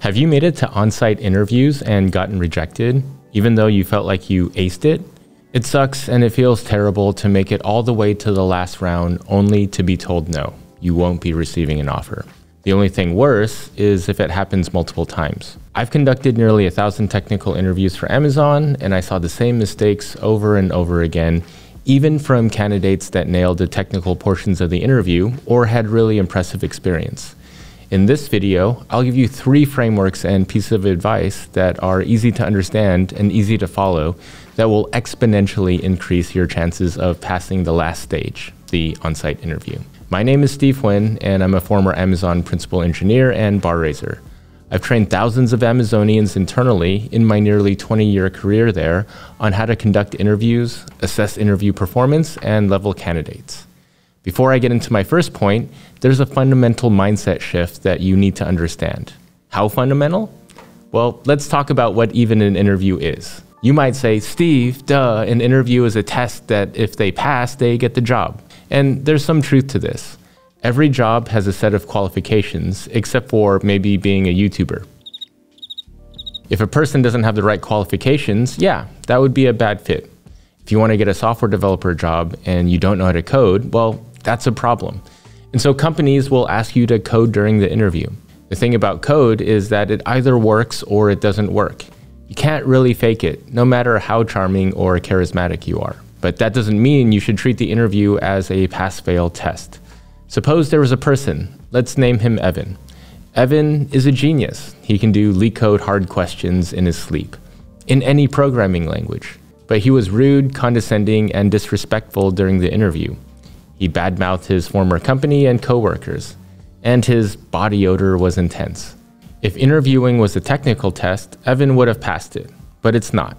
Have you made it to on-site interviews and gotten rejected, even though you felt like you aced it? It sucks and it feels terrible to make it all the way to the last round only to be told no, you won't be receiving an offer. The only thing worse is if it happens multiple times. I've conducted nearly 1,000 technical interviews for Amazon, and I saw the same mistakes over and over again, even from candidates that nailed the technical portions of the interview or had really impressive experience. In this video, I'll give you 3 frameworks and pieces of advice that are easy to understand and easy to follow that will exponentially increase your chances of passing the last stage, the on-site interview. My name is Steve Huynh, and I'm a former Amazon principal engineer and bar raiser. I've trained thousands of Amazonians internally in my nearly 20-year career there on how to conduct interviews, assess interview performance, and level candidates. Before I get into my first point, there's a fundamental mindset shift that you need to understand. How fundamental? Well, let's talk about what even an interview is. You might say, Steve, duh, an interview is a test that if they pass, they get the job. And there's some truth to this. Every job has a set of qualifications, except for maybe being a YouTuber. If a person doesn't have the right qualifications, yeah, that would be a bad fit. If you want to get a software developer job and you don't know how to code, well, that's a problem. And so companies will ask you to code during the interview. The thing about code is that it either works or it doesn't work. You can't really fake it, no matter how charming or charismatic you are. But that doesn't mean you should treat the interview as a pass-fail test. Suppose there was a person, let's name him Evan. Evan is a genius. He can do LeetCode hard questions in his sleep, in any programming language. But he was rude, condescending, and disrespectful during the interview. He badmouthed his former company and coworkers, and his body odor was intense. If interviewing was a technical test, Evan would have passed it, but it's not.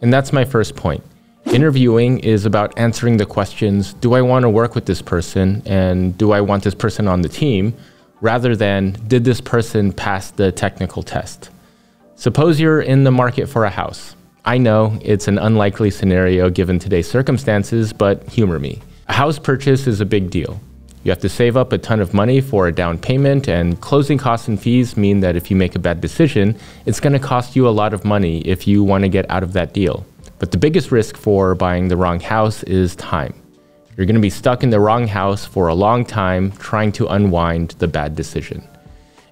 And that's my first point. Interviewing is about answering the questions, do I want to work with this person, and do I want this person on the team, rather than did this person pass the technical test? Suppose you're in the market for a house. I know it's an unlikely scenario given today's circumstances, but humor me. A house purchase is a big deal. You have to save up a ton of money for a down payment, and closing costs and fees mean that if you make a bad decision, it's going to cost you a lot of money if you want to get out of that deal. But the biggest risk for buying the wrong house is time. You're going to be stuck in the wrong house for a long time trying to unwind the bad decision.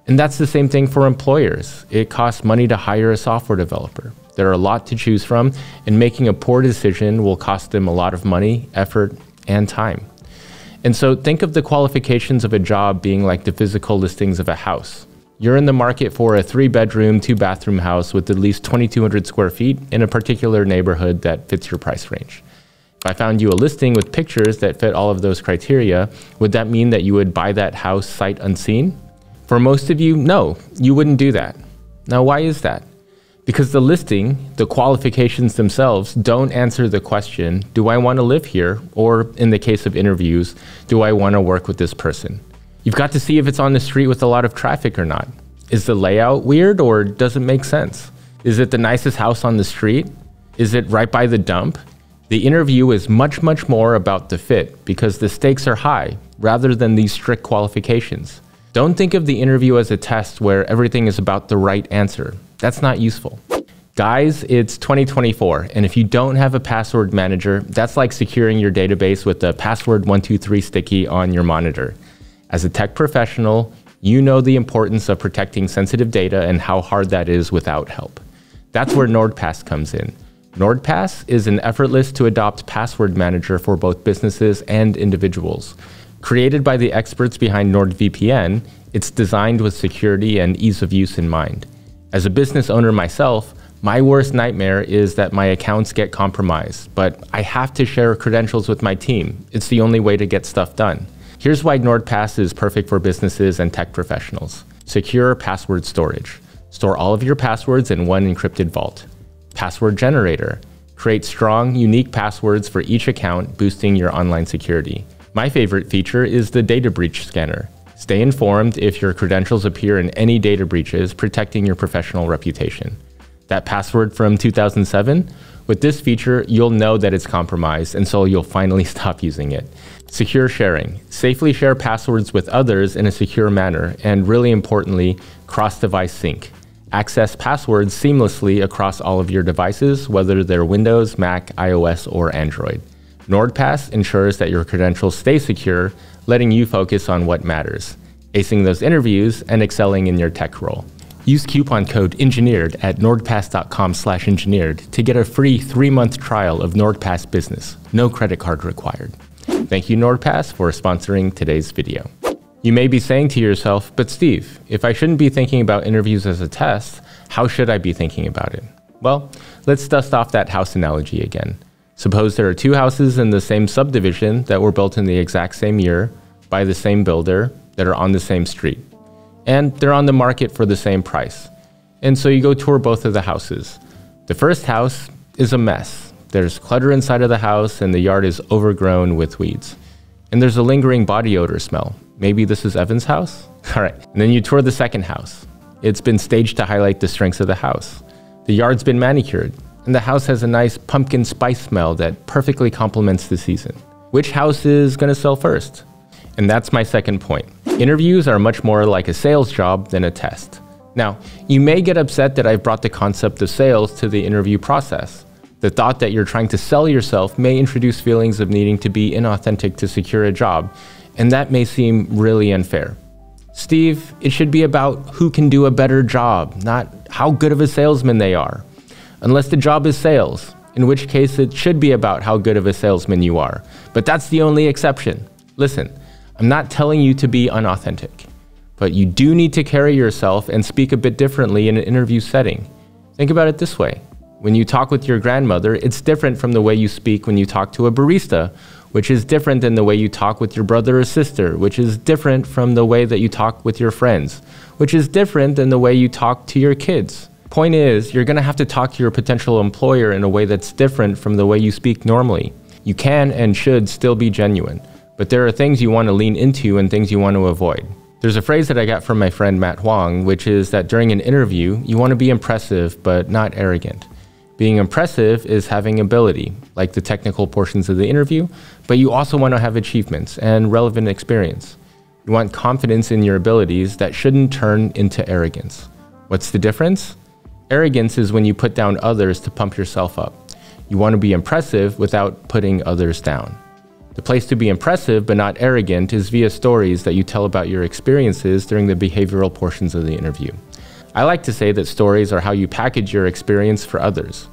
And that's the same thing for employers. It costs money to hire a software developer. There are a lot to choose from, and making a poor decision will cost them a lot of money, effort, and time. And so think of the qualifications of a job being like the physical listings of a house. You're in the market for a 3-bedroom, 2-bathroom house with at least 2,200 square feet in a particular neighborhood that fits your price range. If I found you a listing with pictures that fit all of those criteria, would that mean that you would buy that house sight unseen? For most of you, no, you wouldn't do that. Now, why is that? Because the listing, the qualifications themselves, don't answer the question, do I want to live here? Or in the case of interviews, do I want to work with this person? You've got to see if it's on the street with a lot of traffic or not. Is the layout weird or does it make sense? Is it the nicest house on the street? Is it right by the dump? The interview is much, much more about the fit because the stakes are high rather than these strict qualifications. Don't think of the interview as a test where everything is about the right answer. That's not useful. Guys, it's 2024, and if you don't have a password manager, that's like securing your database with the password 123 sticky on your monitor. As a tech professional, you know the importance of protecting sensitive data and how hard that is without help. That's where NordPass comes in. NordPass is an effortless to adopt password manager for both businesses and individuals. Created by the experts behind NordVPN, it's designed with security and ease of use in mind. As a business owner myself, my worst nightmare is that my accounts get compromised, but I have to share credentials with my team. It's the only way to get stuff done. Here's why NordPass is perfect for businesses and tech professionals. Secure password storage. Store all of your passwords in one encrypted vault. Password generator. Create strong, unique passwords for each account, boosting your online security. My favorite feature is the data breach scanner. Stay informed if your credentials appear in any data breaches, protecting your professional reputation. That password from 2007? With this feature, you'll know that it's compromised, and so you'll finally stop using it. Secure sharing. Safely share passwords with others in a secure manner, and really importantly, cross-device sync. Access passwords seamlessly across all of your devices, whether they're Windows, Mac, iOS, or Android. NordPass ensures that your credentials stay secure, letting you focus on what matters, acing those interviews and excelling in your tech role. Use coupon code ENGINEERED at nordpass.com/engineered to get a free 3-month trial of NordPass Business. No credit card required. Thank you, NordPass, for sponsoring today's video. You may be saying to yourself, but Steve, if I shouldn't be thinking about interviews as a test, how should I be thinking about it? Well, let's dust off that house analogy again. Suppose there are 2 houses in the same subdivision that were built in the exact same year by the same builder that are on the same street. And they're on the market for the same price. And so you go tour both of the houses. The first house is a mess. There's clutter inside of the house and the yard is overgrown with weeds. And there's a lingering body odor smell. Maybe this is Evan's house? All right. And then you tour the second house. It's been staged to highlight the strengths of the house. The yard's been manicured, and the house has a nice pumpkin spice smell that perfectly complements the season. Which house is going to sell first? And that's my second point. Interviews are much more like a sales job than a test. Now, you may get upset that I've brought the concept of sales to the interview process. The thought that you're trying to sell yourself may introduce feelings of needing to be inauthentic to secure a job, and that may seem really unfair. Steve, it should be about who can do a better job, not how good of a salesman they are. Unless the job is sales, in which case it should be about how good of a salesman you are. But that's the only exception. Listen, I'm not telling you to be unauthentic, but you do need to carry yourself and speak a bit differently in an interview setting. Think about it this way. When you talk with your grandmother, it's different from the way you speak when you talk to a barista, which is different than the way you talk with your brother or sister, which is different from the way that you talk with your friends, which is different than the way you talk to your kids. Point is, you're going to have to talk to your potential employer in a way that's different from the way you speak normally. You can and should still be genuine, but there are things you want to lean into and things you want to avoid. There's a phrase that I got from my friend Matt Huang, which is that during an interview, you want to be impressive, but not arrogant. Being impressive is having ability, like the technical portions of the interview, but you also want to have achievements and relevant experience. You want confidence in your abilities that shouldn't turn into arrogance. What's the difference? Arrogance is when you put down others to pump yourself up. You want to be impressive without putting others down. The place to be impressive but not arrogant is via stories that you tell about your experiences during the behavioral portions of the interview. I like to say that stories are how you package your experience for others.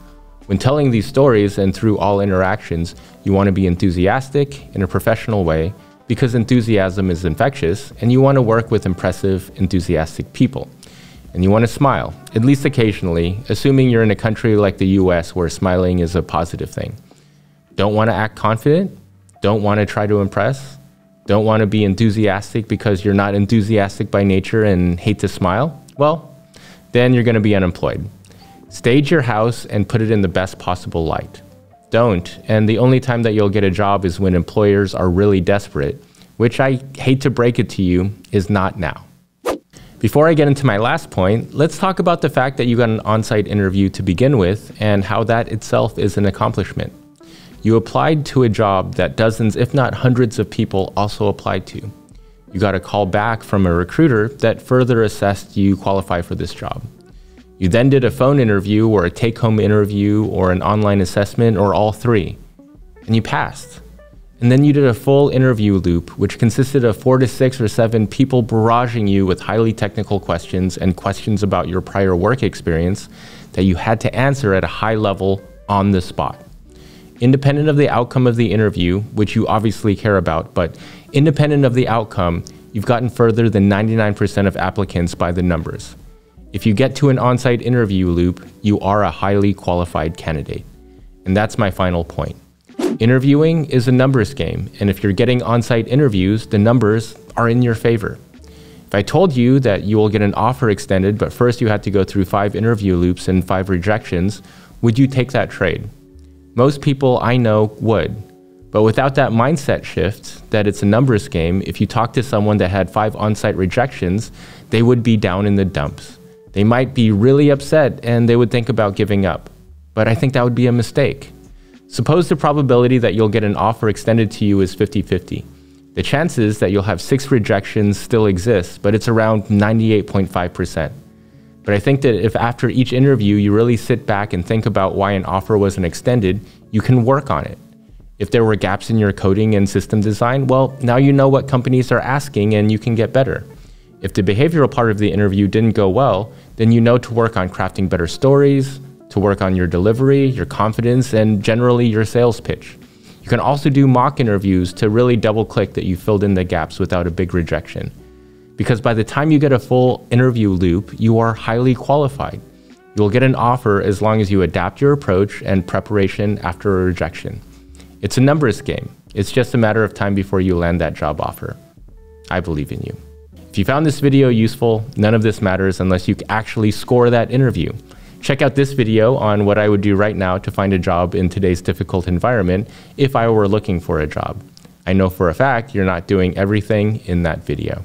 When telling these stories and through all interactions, you want to be enthusiastic in a professional way because enthusiasm is infectious and you want to work with impressive, enthusiastic people. And you want to smile, at least occasionally, assuming you're in a country like the US where smiling is a positive thing. Don't want to act confident? Don't want to try to impress? Don't want to be enthusiastic because you're not enthusiastic by nature and hate to smile? Well, then you're going to be unemployed. Stage your house and put it in the best possible light. Don't, and the only time that you'll get a job is when employers are really desperate, which I hate to break it to you, is not now. Before I get into my last point, let's talk about the fact that you got an on-site interview to begin with and how that itself is an accomplishment. You applied to a job that dozens, if not hundreds of people also applied to. You got a call back from a recruiter that further assessed you qualify for this job. You then did a phone interview or a take-home interview or an online assessment or all 3, and you passed. And then you did a full interview loop, which consisted of 4 to 6 or 7 people barraging you with highly technical questions and questions about your prior work experience that you had to answer at a high level on the spot. Independent of the outcome of the interview, which you obviously care about, but independent of the outcome, you've gotten further than 99% of applicants by the numbers. If you get to an on-site interview loop, you are a highly qualified candidate. And that's my final point. Interviewing is a numbers game, and if you're getting on-site interviews, the numbers are in your favor. If I told you that you will get an offer extended, but first you had to go through 5 interview loops and 5 rejections, would you take that trade? Most people I know would. But without that mindset shift, that it's a numbers game, if you talk to someone that had 5 on-site rejections, they would be down in the dumps. They might be really upset and they would think about giving up. But I think that would be a mistake. Suppose the probability that you'll get an offer extended to you is 50-50. The chances that you'll have 6 rejections still exist, but it's around 98.5%. But I think that if after each interview you really sit back and think about why an offer wasn't extended, you can work on it. If there were gaps in your coding and system design, well, now you know what companies are asking and you can get better. If the behavioral part of the interview didn't go well, then you know to work on crafting better stories, to work on your delivery, your confidence, and generally your sales pitch. You can also do mock interviews to really double click that you filled in the gaps without a big rejection. Because by the time you get a full interview loop, you are highly qualified. You will get an offer as long as you adapt your approach and preparation after a rejection. It's a numbers game. It's just a matter of time before you land that job offer. I believe in you. If you found this video useful, none of this matters unless you actually score that interview. Check out this video on what I would do right now to find a job in today's difficult environment if I were looking for a job. I know for a fact you're not doing everything in that video.